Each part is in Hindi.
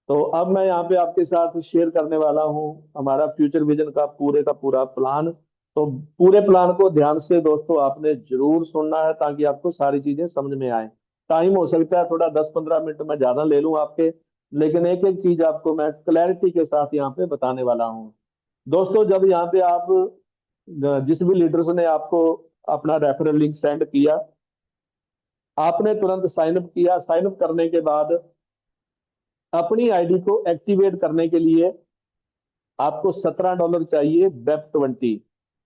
तो अब मैं यहाँ पे आपके साथ शेयर करने वाला हूँ हमारा फ्यूचर विजन का पूरा प्लान। तो पूरे प्लान को ध्यान से दोस्तों आपने जरूर सुनना है ताकि आपको सारी चीजें समझ में आए। टाइम हो सकता है थोड़ा 10-15 मिनट में ज्यादा ले लूँ आपके, लेकिन एक एक चीज आपको मैं क्लैरिटी के साथ यहाँ पे बताने वाला हूँ। दोस्तों जब यहाँ पे आप जिस भी लीडर्स ने आपको अपना रेफरल लिंक सेंड किया, आपने तुरंत साइन अप किया। साइन अप करने के बाद अपनी आईडी को एक्टिवेट करने के लिए आपको $17 चाहिए। वेब 20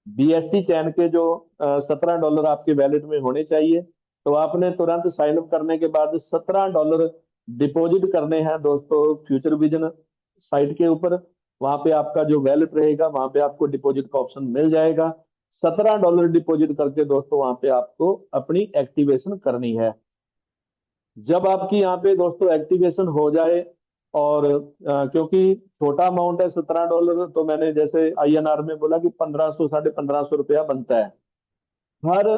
BSC चैन के जो $17 आपके वैलेट में होने चाहिए। तो आपने तुरंत साइन अप करने के बाद $17 डिपॉजिट करने हैं दोस्तों फ्यूचर विजन साइट के ऊपर। वहां पे आपका जो वैलेट रहेगा वहां पे आपको डिपॉजिट का ऑप्शन मिल जाएगा। $17 डिपॉजिट करके दोस्तों वहां पे आपको अपनी एक्टिवेशन करनी है। जब आपकी यहाँ पे दोस्तों एक्टिवेशन हो जाए, और क्योंकि छोटा अमाउंट है $17, तो मैंने जैसे INR में बोला कि 1500 ₹1550 बनता है। हर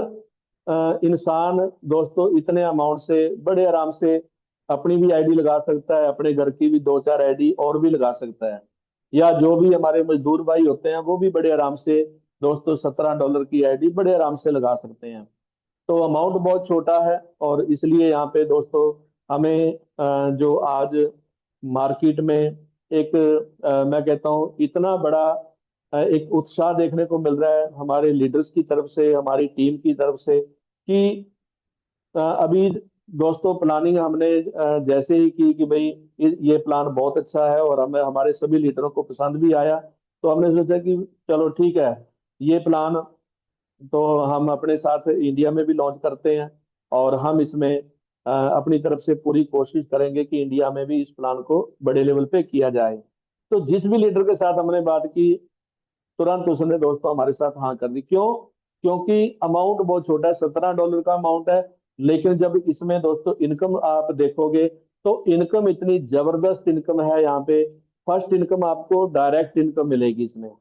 इंसान दोस्तों इतने अमाउंट से बड़े आराम से अपनी भी आईडी लगा सकता है, अपने घर की भी दो चार आईडी और भी लगा सकता है। या जो भी हमारे मजदूर भाई होते हैं वो भी बड़े आराम से दोस्तों $17 की आईडी बड़े आराम से लगा सकते हैं। तो अमाउंट बहुत छोटा है, और इसलिए यहाँ पे दोस्तों हमें जो आज मार्केट में एक मैं कहता हूँ इतना बड़ा एक उत्साह देखने को मिल रहा है हमारे लीडर्स की तरफ से, हमारी टीम की तरफ से, कि अभी दोस्तों प्लानिंग हमने जैसे ही की कि भाई ये प्लान बहुत अच्छा है और हमें हमारे सभी लीडरों को पसंद भी आया। तो हमने सोचा कि चलो ठीक है, ये प्लान तो हम अपने साथ इंडिया में भी लॉन्च करते हैं, और हम इसमें अपनी तरफ से पूरी कोशिश करेंगे कि इंडिया में भी इस प्लान को बड़े लेवल पे किया जाए। तो जिस भी लीडर के साथ हमने बात की तुरंत उसने दोस्तों हमारे साथ हाँ कर दी। क्यों? क्योंकि अमाउंट बहुत छोटा है, $17 का अमाउंट है। लेकिन जब इसमें दोस्तों इनकम आप देखोगे तो इनकम इतनी जबरदस्त इनकम है यहाँ पे। फर्स्ट इनकम आपको डायरेक्ट इनकम मिलेगी इसमें,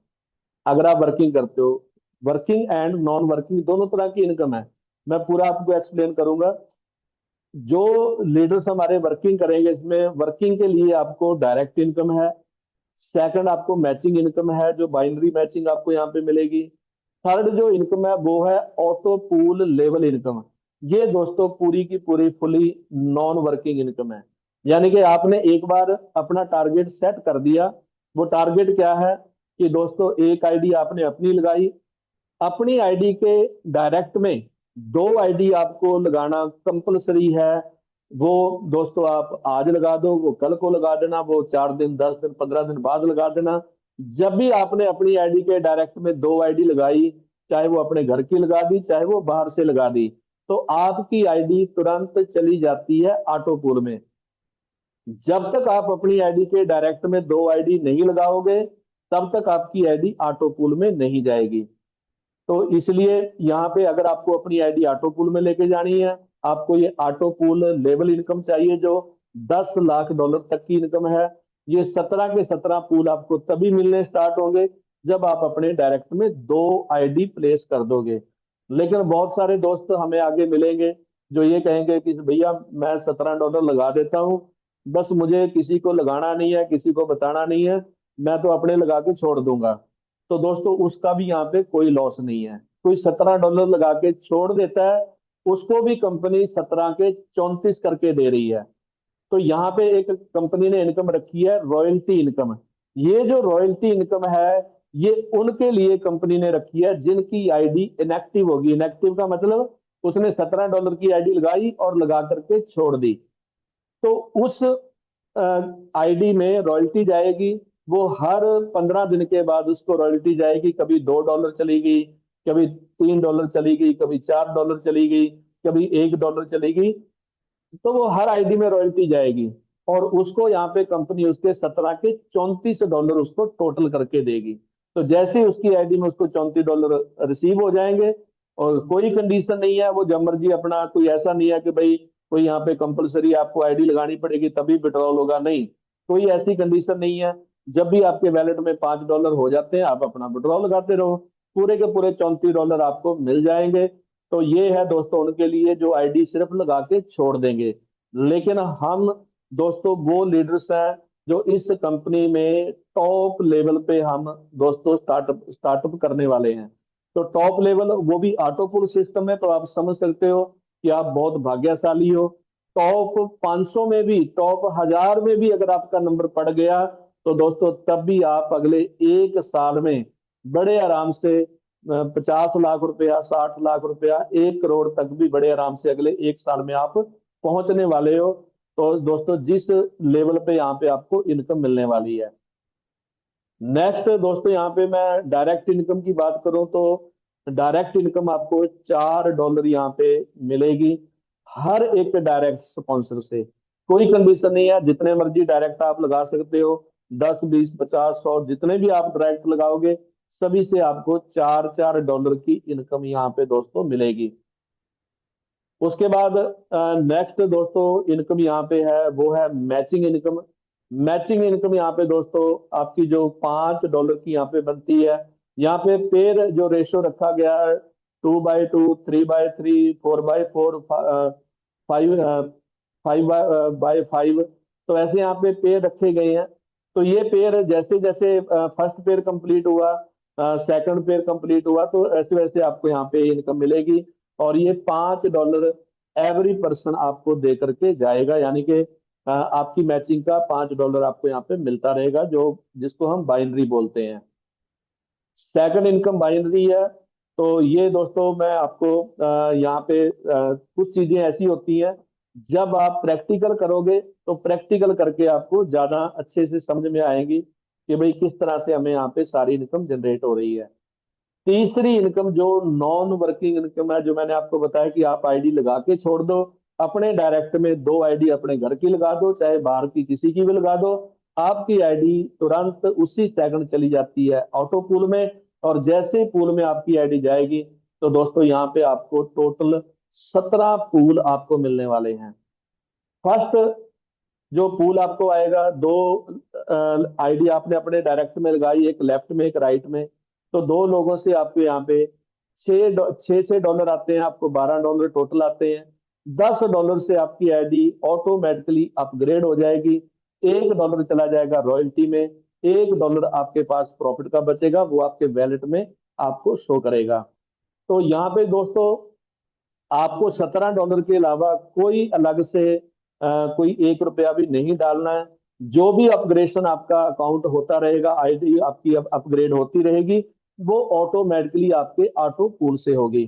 अगर आप वर्किंग करते हो। वर्किंग एंड नॉन वर्किंग दोनों तरह की इनकम है। मैं पूरा आपको एक्सप्लेन करूंगा। जो लीडर्स हमारे वर्किंग करेंगे इसमें, वर्किंग के लिए आपको डायरेक्ट इनकम है। सेकंड आपको मैचिंग इनकम है, जो बाइनरी मैचिंग आपको यहाँ पे मिलेगी। थर्ड जो इनकम है वो है ऑटो पूल लेवल इनकम। ये दोस्तों पूरी की पूरी फुली नॉन वर्किंग इनकम है। यानी कि आपने एक बार अपना टारगेट सेट कर दिया। वो टारगेट क्या है कि दोस्तों एक आईडी आपने अपनी लगाई, अपनी आईडी के डायरेक्ट में दो आईडी आपको लगाना कंपलसरी है। वो दोस्तों आप आज लगा दो, वो कल को लगा देना, वो 4 दिन 10 दिन 15 दिन बाद लगा देना। जब भी आपने अपनी आईडी के डायरेक्ट में दो आईडी लगाई, चाहे वो अपने घर की लगा दी चाहे वो बाहर से लगा दी, तो आपकी आईडी तुरंत चली जाती है ऑटो पूल में। जब तक आप अपनी आईडी के डायरेक्ट में दो आईडी नहीं लगाओगे तब तक आपकी आईडी ऑटो पूल में नहीं जाएगी। तो इसलिए यहाँ पे अगर आपको अपनी आईडी ऑटो पूल में लेके जानी है, आपको ये ऑटो पूल लेवल इनकम चाहिए जो $10 लाख तक की इनकम है। ये 17 के 17 पूल आपको तभी मिलने स्टार्ट होंगे जब आप अपने डायरेक्ट में दो आईडी प्लेस कर दोगे। लेकिन बहुत सारे दोस्त हमें आगे मिलेंगे जो ये कहेंगे कि भैया मैं $17 लगा देता हूँ, बस मुझे किसी को लगाना नहीं है, किसी को बताना नहीं है, मैं तो अपने लगा के छोड़ दूंगा। तो दोस्तों उसका भी यहाँ पे कोई लॉस नहीं है। कोई $17 लगा के छोड़ देता है, उसको भी कंपनी 17 के 34 करके दे रही है। तो यहाँ पे एक कंपनी ने इनकम रखी है रॉयल्टी इनकम। ये जो रॉयल्टी इनकम है ये उनके लिए कंपनी ने रखी है जिनकी आईडी इनएक्टिव होगी। इनएक्टिव का मतलब उसने $17 की आईडी लगाई और लगा करके छोड़ दी, तो उस आईडी में रॉयल्टी जाएगी। वो हर 15 दिन के बाद उसको रॉयल्टी जाएगी। कभी $2 चली गई, कभी $3 चली गई, कभी $4 चली गई, कभी $1 चली गई। तो वो हर आईडी में रॉयल्टी जाएगी, और उसको यहाँ पे कंपनी उसके 17 के $34 उसको टोटल करके देगी। तो जैसे ही उसकी आईडी में उसको $34 रिसीव हो जाएंगे, और कोई कंडीशन नहीं है, वो जब मर्जी अपना, कोई ऐसा नहीं है कि भाई कोई यहाँ पे कंपलसरी आपको आईडी लगानी पड़ेगी तभी विड्रॉल होगा, नहीं, कोई ऐसी कंडीशन नहीं है। जब भी आपके वैलेट में $5 हो जाते हैं आप अपना विड्रॉल लगाते रहो, पूरे के पूरे $34 आपको मिल जाएंगे। तो ये है दोस्तों उनके लिए जो आईडी सिर्फ लगा के छोड़ देंगे। लेकिन हम दोस्तों वो लीडर्स हैं जो इस कंपनी में टॉप लेवल पे हम दोस्तों स्टार्टअप स्टार्टअप करने वाले हैं। तो टॉप लेवल वो भी ऑटो पुल सिस्टम है, तो आप समझ सकते हो कि आप बहुत भाग्यशाली हो। टॉप 500 में भी, टॉप 1000 में भी अगर आपका नंबर पड़ गया तो दोस्तों तब भी आप अगले 1 साल में बड़े आराम से 50 लाख रुपया, 60 लाख रुपया, 1 करोड़ तक भी बड़े आराम से अगले 1 साल में आप पहुंचने वाले हो। तो दोस्तों जिस लेवल पे यहाँ पे आपको इनकम मिलने वाली है। नेक्स्ट दोस्तों यहाँ पे मैं डायरेक्ट इनकम की बात करूं तो डायरेक्ट इनकम आपको $4 यहाँ पे मिलेगी हर एक डायरेक्ट स्पॉन्सर से। कोई कंडीशन नहीं है, जितने मर्जी डायरेक्ट आप लगा सकते हो, 10, 20, 50, 100 जितने भी आप डायरेक्ट लगाओगे सभी से आपको $4 की इनकम यहाँ पे दोस्तों मिलेगी। उसके बाद नेक्स्ट दोस्तों इनकम यहाँ पे है वो है मैचिंग इनकम। मैचिंग इनकम यहाँ पे दोस्तों आपकी जो $5 की यहाँ पे बनती है। यहाँ पे पेयर जो रेशो रखा गया है 2/2, 3/3, 4/4, 5 5/5, तो ऐसे यहाँ पे पेयर रखे गए हैं। तो ये पेयर जैसे जैसे फर्स्ट पेयर कंप्लीट हुआ, सेकंड पेयर कंप्लीट हुआ, तो ऐसे वैसे आपको यहाँ पे इनकम मिलेगी। और ये $5 एवरी पर्सन आपको दे करके जाएगा, यानी कि आपकी मैचिंग का $5 आपको यहाँ पे मिलता रहेगा, जो जिसको हम बाइनरी बोलते हैं। सेकंड इनकम बाइनरी है। तो ये दोस्तों मैं आपको यहाँ पे कुछ चीजें ऐसी होती हैं, जब आप प्रैक्टिकल करोगे तो प्रैक्टिकल करके आपको ज्यादा अच्छे से समझ में आएगी कि भाई किस तरह से हमें यहाँ पे सारी इनकम जनरेट हो रही है। तीसरी इनकम जो नॉन वर्किंग इनकम है, जो मैंने आपको बताया कि आप आईडी लगा के छोड़ दो, अपने डायरेक्ट में 2 आईडी अपने घर की लगा दो, चाहे बाहर की किसी की भी लगा दो, आपकी आईडी तुरंत उसी सेकंड चली जाती है ऑटो पूल में। और जैसे ही पूल में आपकी आईडी जाएगी तो दोस्तों यहाँ पे आपको टोटल 17 पूल आपको मिलने वाले हैं। फर्स्ट जो पूल आपको आएगा, दो आईडी आपने अपने डायरेक्ट में लगाई, एक लेफ्ट में एक राइट में, तो दो लोगों से आपको यहाँ पे $6 आते हैं, आपको $12 टोटल आते हैं। $10 से आपकी आईडी ऑटोमेटिकली अपग्रेड हो जाएगी। $1 चला जाएगा रॉयल्टी में, $1 आपके पास प्रॉफिट का बचेगा, वो आपके वैलेट में आपको शो करेगा। तो यहाँ पे दोस्तों आपको $17 के अलावा कोई अलग से कोई ₹1 भी नहीं डालना है। जो भी अपग्रेडेशन आपका अकाउंट होता रहेगा, आईडी आपकी अपग्रेड होती रहेगी, वो ऑटोमेटिकली आपके ऑटो पूल से होगी।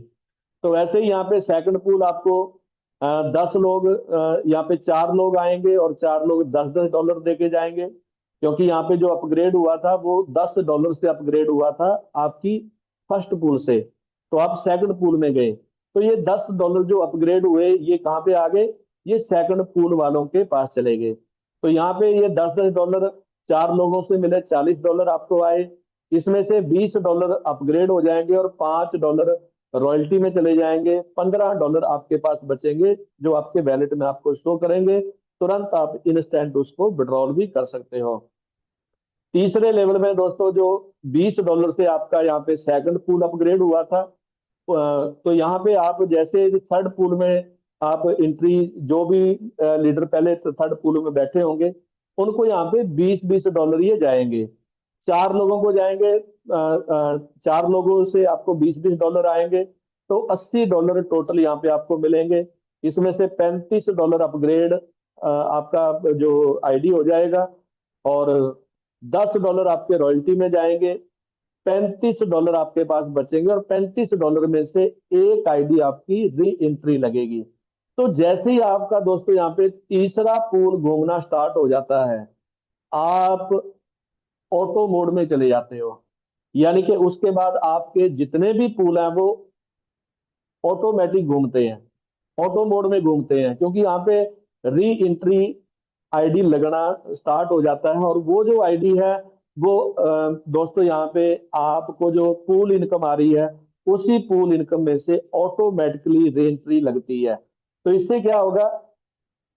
तो वैसे ही यहाँ पे सेकंड पूल आपको 10 लोग, यहाँ पे 4 लोग आएंगे और 4 लोग $10 दे के जाएंगे, क्योंकि यहाँ पे जो अपग्रेड हुआ था वो $10 से अपग्रेड हुआ था आपकी फर्स्ट पूल से, तो आप सेकंड पूल में गए, तो ये $10 जो अपग्रेड हुए ये कहाँ पे आ गए, ये सेकंड पूल वालों के पास चले गए। तो यहाँ पे ये $10 4 लोगों से मिले, $40 आपको आए। इसमें से $20 अपग्रेड हो जाएंगे और $5 रॉयल्टी में चले जाएंगे। $15 आपके पास बचेंगे, जो आपके वैलेट में आपको शो करेंगे, तुरंत आप इंस्टेंट उसको विड्रॉल भी कर सकते हो। तीसरे लेवल में दोस्तों जो $20 से आपका यहाँ पे सेकंड पूल अपग्रेड हुआ था, तो यहाँ पे आप जैसे थर्ड पूल में आप एंट्री, जो भी लीडर पहले थर्ड पूल में बैठे होंगे उनको यहाँ पे $20-20 ये जाएंगे। 4 लोगों को जाएंगे, 4 लोगों से आपको $20-20 आएंगे, तो $80 टोटल यहाँ पे आपको मिलेंगे। इसमें से $35 अपग्रेड आपका जो आईडी हो जाएगा, और $10 आपके रॉयल्टी में जाएंगे। $35 आपके पास बचेंगे, और $35 में से एक आईडी आपकी री एंट्री लगेगी। तो जैसे ही आपका दोस्तों यहाँ पे तीसरा पूल घूमना स्टार्ट हो जाता है, आप ऑटो मोड में चले जाते हो, यानी कि उसके बाद आपके जितने भी पूल हैं वो ऑटोमेटिक घूमते हैं, ऑटो मोड में घूमते हैं, क्योंकि यहाँ पे री एंट्री आईडी लगना स्टार्ट हो जाता है। और वो जो आईडी है वो दोस्तों यहाँ पे आपको जो पूल इनकम आ रही है उसी पूल इनकम में से ऑटोमेटिकली री एंट्री लगती है। तो इससे क्या होगा,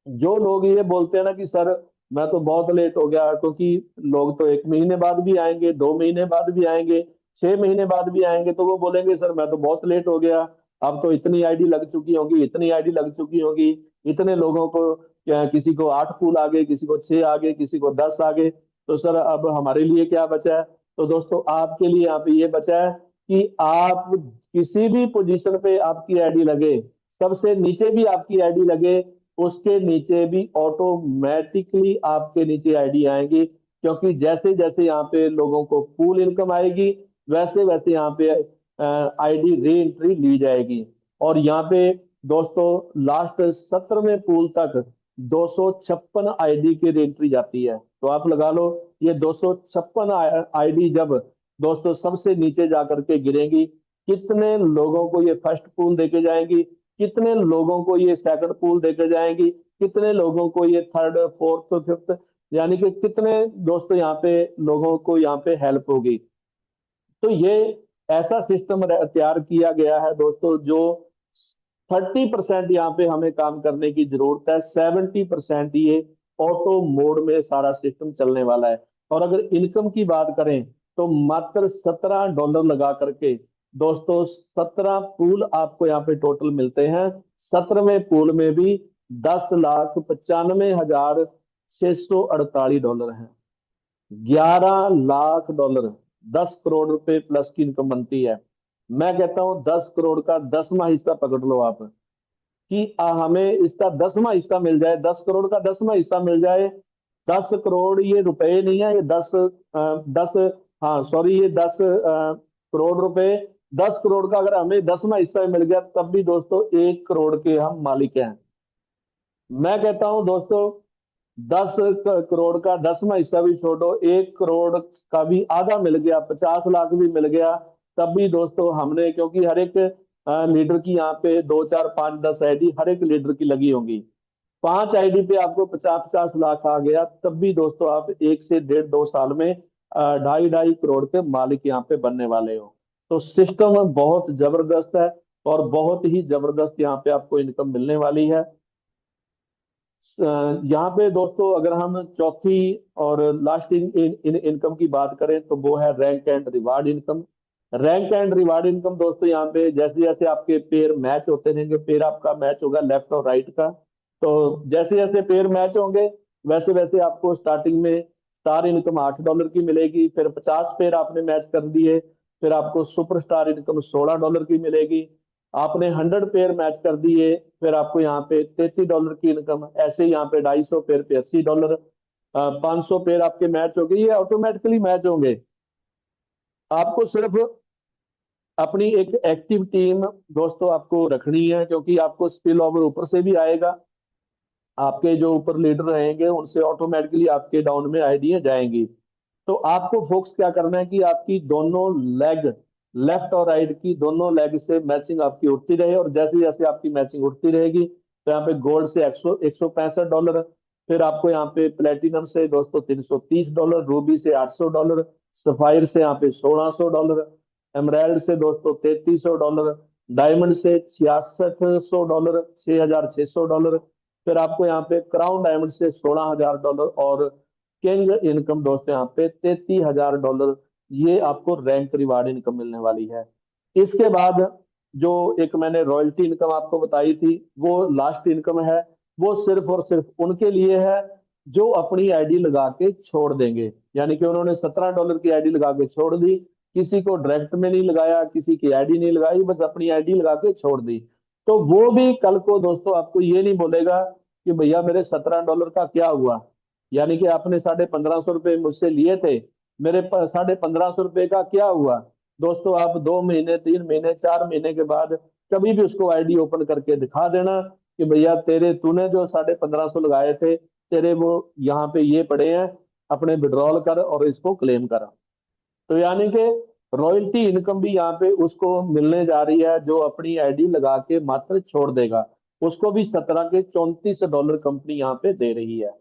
जो लोग ये बोलते हैं ना कि सर मैं तो बहुत लेट हो गया, क्योंकि लोग तो 1 महीने बाद भी आएंगे, 2 महीने बाद भी आएंगे, 6 महीने बाद भी आएंगे, तो वो बोलेंगे सर मैं तो बहुत लेट हो गया, अब तो इतनी आईडी लग चुकी होगी, इतनी आईडी लग चुकी होगी, इतने लोगों को किसी को 8 पूल आ गए, किसी को 6 आ गए, किसी को 10 आ गए। तो सर अब हमारे लिए क्या बचा है? तो दोस्तों आपके लिए यहाँ पे ये बचा है कि आप किसी भी पोजीशन पे आपकी आईडी लगे, सबसे नीचे भी आपकी आईडी लगे, उसके नीचे भी ऑटोमेटिकली आपके नीचे आईडी आएंगी। क्योंकि जैसे जैसे यहाँ पे लोगों को पूल इनकम आएगी, वैसे वैसे यहाँ पे आईडी री एंट्री ली जाएगी। और यहाँ पे दोस्तों लास्ट 17वें पूल तक 256 आईडी की री एंट्री जाती है। तो आप लगा लो ये 256 आईडी जब दोस्तों सबसे नीचे जाकर के गिरेंगी, कितने लोगों को ये फर्स्ट पूल देके जाएंगी, कितने लोगों को ये सेकंड पूल देके जाएंगी, कितने लोगों को ये थर्ड फोर्थ फिफ्थ, यानी कि कितने दोस्तों यहाँ पे लोगों को यहाँ पे हेल्प होगी। तो ये ऐसा सिस्टम तैयार किया गया है दोस्तों, जो 30% यहाँ पे हमें काम करने की जरूरत है, 70% ये ऑटो मोड में सारा सिस्टम चलने वाला है। और अगर इनकम की बात करें तो मात्र $17 लगा करके दोस्तों 17 पूल आपको यहाँ पे टोटल मिलते हैं। 17वें पूल में भी $10,95,648 है। $11 लाख, 10 करोड़ रुपए प्लस की इनकम बनती है। मैं कहता हूं 10 करोड़ का 10वां हिस्सा पकड़ लो आप, कि हमें इसका 10वां हिस्सा मिल जाए, 10 करोड़ का 10वां हिस्सा मिल जाए। 10 करोड़ ये रुपए नहीं है, ये 10 हाँ सॉरी, ये 10 करोड़ रुपए। 10 करोड़ का अगर हमें 10वां हिस्सा भी मिल गया तब भी दोस्तों 1 करोड़ के हम मालिक हैं। मैं कहता हूं दोस्तों 10 करोड़ का 10वां हिस्सा भी छोड़ो, 1 करोड़ का भी आधा मिल गया, 50 लाख भी मिल गया, तब भी दोस्तों हमने, क्योंकि हर एक लीडर की यहाँ पे 2 4 5 10 आईडी हर एक लीडर की लगी होंगी। 5 आईडी पे आपको 50 50 लाख आ गया, तब भी दोस्तों आप 1 से 1.5 2 साल में 2.5 2.5 करोड़ के मालिक यहाँ पे बनने वाले हो। तो सिस्टम बहुत जबरदस्त है और बहुत ही जबरदस्त यहाँ पे आपको इनकम मिलने वाली है। यहाँ पे दोस्तों अगर हम चौथी और लास्ट इनकम की बात करें तो वो है rank and reward income. Rank and reward income दोस्तों यहाँ पे जैसे जैसे आपके पेयर मैच होते रहेंगे, पेयर आपका मैच होगा लेफ्ट और राइट का, तो जैसे जैसे पेयर मैच होंगे वैसे वैसे आपको स्टार्टिंग में स्टार इनकम $8 की मिलेगी। फिर 50 पेयर आपने मैच कर दिए, फिर आपको सुपर स्टार इनकम $16 की मिलेगी। आपने 100 पेयर मैच कर दिए, फिर आपको यहाँ पे $33 की इनकम। ऐसे यहाँ पे 250 पेयर पे $80, 500 पेयर आपके मैच हो गए, ये ऑटोमेटिकली मैच होंगे। आपको सिर्फ अपनी एक एक्टिव टीम दोस्तों आपको रखनी है, क्योंकि आपको स्पिल ओवर ऊपर से भी आएगा। आपके जो ऊपर लीडर रहेंगे उनसे ऑटोमेटिकली आपके डाउन में आईडियां जाएंगी। तो आपको फोकस क्या करना है कि आपकी दोनों लेग, लेफ्ट और राइट की दोनों लेग से मैचिंग आपकी उठती रहे। और जैसे जैसे आपकी मैचिंग उठती रहेगी तो यहाँ पे गोल्ड से 165 डॉलर, फिर आपको यहाँ पे प्लेटिनम से दोस्तों $330, रूबी से $800, सफायर से यहाँ पे $1600, एमराल्ड से दोस्तों $3300, डायमंड से $6600, $6600, फिर आपको यहाँ पे क्राउन डायमंड से $16,000 और किंग इनकम दोस्तों यहाँ पे $33,000। ये आपको रैंक रिवार्ड इनकम मिलने वाली है। इसके बाद जो एक मैंने रॉयल्टी इनकम आपको बताई थी, वो लास्ट इनकम है। वो सिर्फ और सिर्फ उनके लिए है जो अपनी आईडी लगा के छोड़ देंगे, यानी कि उन्होंने $17 की आईडी लगा के छोड़ दी, किसी को डायरेक्ट में नहीं लगाया, किसी की आईडी नहीं लगाई, बस अपनी आईडी लगा के छोड़ दी। तो वो भी कल को दोस्तों आपको ये नहीं बोलेगा कि भैया मेरे $17 का क्या हुआ, यानी कि आपने ₹1550 मुझसे लिए थे, मेरे पास ₹1550 का क्या हुआ। दोस्तों आप 2 महीने 3 महीने 4 महीने के बाद कभी भी उसको आईडी ओपन करके दिखा देना कि भैया तेरे तूने जो 1550 लगाए थे, तेरे वो यहाँ पे ये पड़े हैं, अपने विड्रॉल कर और इसको क्लेम कर। तो यानी कि रॉयल्टी इनकम भी यहाँ पे उसको मिलने जा रही है जो अपनी आईडी लगा के मात्र छोड़ देगा, उसको भी 17 के $34 कंपनी यहाँ पे दे रही है।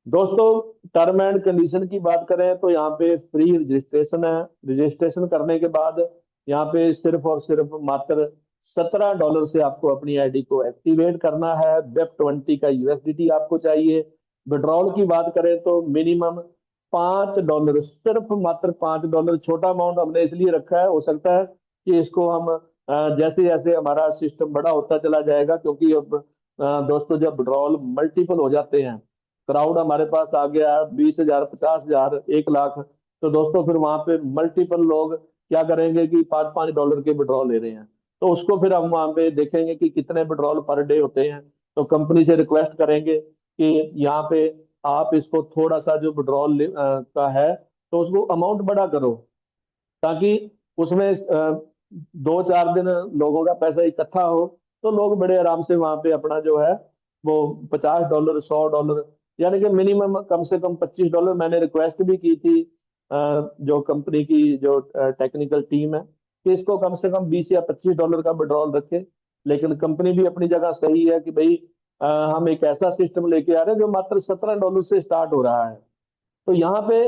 दोस्तों टर्म एंड कंडीशन की बात करें तो यहाँ पे फ्री रजिस्ट्रेशन है। रजिस्ट्रेशन करने के बाद यहाँ पे सिर्फ और सिर्फ मात्र $17 से आपको अपनी आईडी को एक्टिवेट करना है। वेब20 का यूएसडीटी आपको चाहिए। विड्रॉल की बात करें तो मिनिमम $5, सिर्फ मात्र $5। छोटा अमाउंट हमने इसलिए रखा है, हो सकता है कि इसको हम जैसे जैसे हमारा सिस्टम बड़ा होता चला जाएगा, क्योंकि अब दोस्तों जब विड्रॉल मल्टीपल हो जाते हैं, क्राउड हमारे पास आ गया 20,000, 50,000, 1 लाख, तो दोस्तों फिर वहां पे मल्टीपल लोग क्या करेंगे कि $5-5 के विड्रॉल ले रहे हैं। तो उसको फिर हम वहां पे देखेंगे कि कितने विड्रॉल पर डे होते हैं। तो कंपनी से रिक्वेस्ट करेंगे कि यहाँ पे आप इसको थोड़ा सा जो विड्रॉल का है, तो उसको अमाउंट बड़ा करो, ताकि उसमें 2-4 दिन लोगों का पैसा इकट्ठा हो, तो लोग बड़े आराम से वहां पे अपना जो है वो $50, $100, यानी कि मिनिमम कम से कम $25। मैंने रिक्वेस्ट भी की थी जो कंपनी की जो टेक्निकल टीम है, कि इसको कम से कम $20 या $25 का विड्रॉल रखे। लेकिन कंपनी भी अपनी जगह सही है कि भाई हम एक ऐसा सिस्टम लेके आ रहे हैं जो मात्र $17 से स्टार्ट हो रहा है। तो यहाँ पे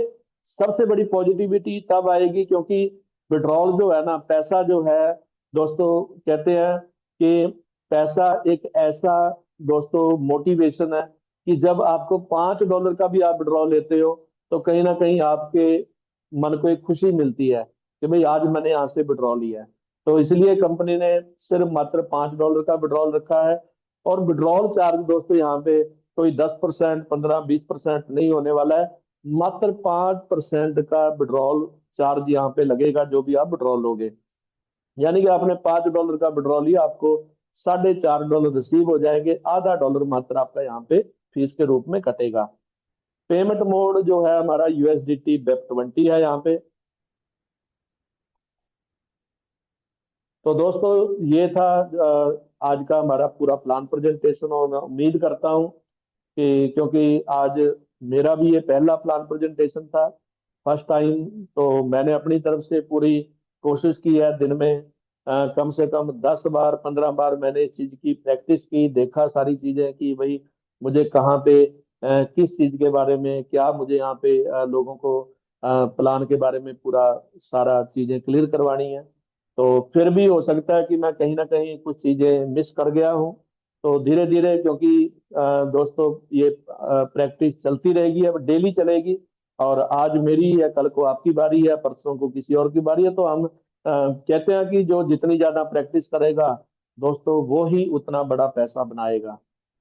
सबसे बड़ी पॉजिटिविटी तब आएगी, क्योंकि विड्रॉल जो है ना, पैसा जो है दोस्तों, कहते हैं कि पैसा एक ऐसा दोस्तों मोटिवेशन है कि जब आपको $5 का भी आप विड्रॉल लेते हो, तो कहीं ना कहीं आपके मन को एक खुशी मिलती है कि भाई आज मैंने यहाँ से विड्रॉल लिया है। तो इसलिए कंपनी ने सिर्फ मात्र $5 का विड्रॉल रखा है। और विड्रॉल चार्ज दोस्तों यहाँ पे कोई 10%, 15-20% नहीं होने वाला है। मात्र 5% का विड्रॉल चार्ज यहाँ पे लगेगा जो भी आप विड्रॉल लोगे। यानी कि आपने $5 का विड्रॉल लिया, आपको $4.5 रिसीव हो जाएंगे, $0.5 मात्र आपका यहाँ पे फीस के रूप में कटेगा। पेमेंट मोड जो है हमारा USDT BEP20 है यहाँ पे। तो दोस्तों ये था आज का हमारा पूरा प्लान प्रेजेंटेशन, और मैं उम्मीद करता हूँ कि, क्योंकि आज मेरा भी ये पहला प्लान प्रेजेंटेशन था, फर्स्ट टाइम, तो मैंने अपनी तरफ से पूरी कोशिश की है। दिन में कम से कम 10 बार 15 बार मैंने इस चीज की प्रैक्टिस की, देखा सारी चीजें कि भाई मुझे कहाँ पे किस चीज के बारे में क्या मुझे यहाँ पे लोगों को प्लान के बारे में पूरा सारा चीजें क्लियर करवानी है। तो फिर भी हो सकता है कि मैं कहीं ना कहीं कुछ चीजें मिस कर गया हूँ। तो धीरे धीरे, क्योंकि दोस्तों ये प्रैक्टिस चलती रहेगी, अब डेली चलेगी। और आज मेरी है, कल को आपकी बारी है, परसों को किसी और की बारी है। तो हम कहते हैं कि जो जितनी ज्यादा प्रैक्टिस करेगा दोस्तों, वो ही उतना बड़ा पैसा बनाएगा।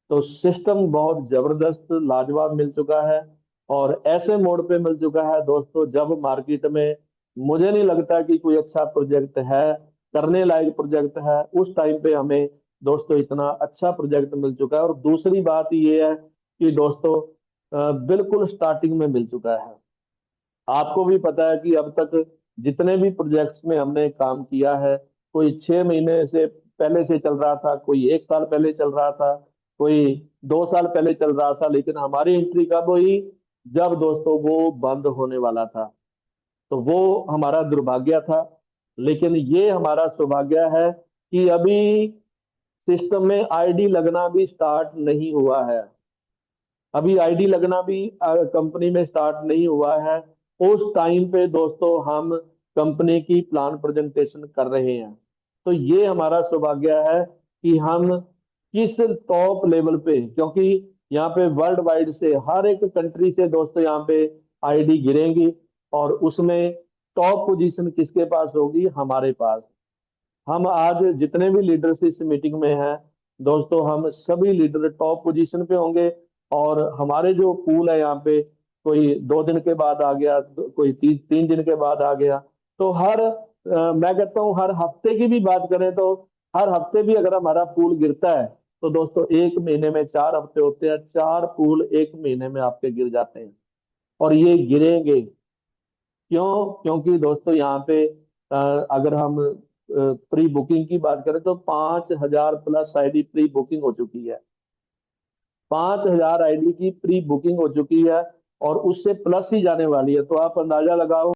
तो सिस्टम बहुत जबरदस्त लाजवाब मिल चुका है, और ऐसे मोड पे मिल चुका है दोस्तों, जब मार्केट में मुझे नहीं लगता कि कोई अच्छा प्रोजेक्ट है, करने लायक प्रोजेक्ट है। उस टाइम पे हमें दोस्तों इतना अच्छा प्रोजेक्ट मिल चुका है। और दूसरी बात ये है कि दोस्तों बिल्कुल स्टार्टिंग में मिल चुका है। आपको भी पता है कि अब तक जितने भी प्रोजेक्ट्स में हमने काम किया है, कोई 6 महीने से पहले से चल रहा था, कोई 1 साल पहले चल रहा था, कोई 2 साल पहले चल रहा था, लेकिन हमारी एंट्री कब हुई? जब दोस्तों वो बंद होने वाला था। तो वो हमारा दुर्भाग्य था। लेकिन ये हमारा सौभाग्य है कि अभी सिस्टम में आईडी लगना भी स्टार्ट नहीं हुआ है। अभी आईडी लगना भी कंपनी में स्टार्ट नहीं हुआ है। उस टाइम पे दोस्तों हम कंपनी की प्लान प्रेजेंटेशन कर रहे हैं। तो ये हमारा सौभाग्य है कि हम किस टॉप लेवल पे, क्योंकि यहाँ पे वर्ल्ड वाइड से हर एक कंट्री से दोस्तों यहाँ पे आईडी गिरेंगी, और उसमें टॉप पोजीशन किसके पास होगी? हमारे पास। हम आज जितने भी लीडर्स इस मीटिंग में हैं दोस्तों, हम सभी लीडर टॉप पोजीशन पे होंगे। और हमारे जो पूल है यहाँ पे, कोई 2 दिन के बाद आ गया, कोई 3 दिन के बाद आ गया। तो मैं कहता हूँ हर हफ्ते की भी बात करें तो हर हफ्ते भी अगर हमारा पूल गिरता है, तो दोस्तों 1 महीने में 4 हफ्ते होते हैं, 4 पूल 1 महीने में आपके गिर जाते हैं। और ये गिरेंगे क्यों? क्योंकि दोस्तों यहाँ पे अगर हम प्री बुकिंग की बात करें तो 5,000+ आईडी प्री बुकिंग हो चुकी है। 5,000 आईडी की प्री बुकिंग हो चुकी है, और उससे प्लस ही जाने वाली है। तो आप अंदाजा लगाओ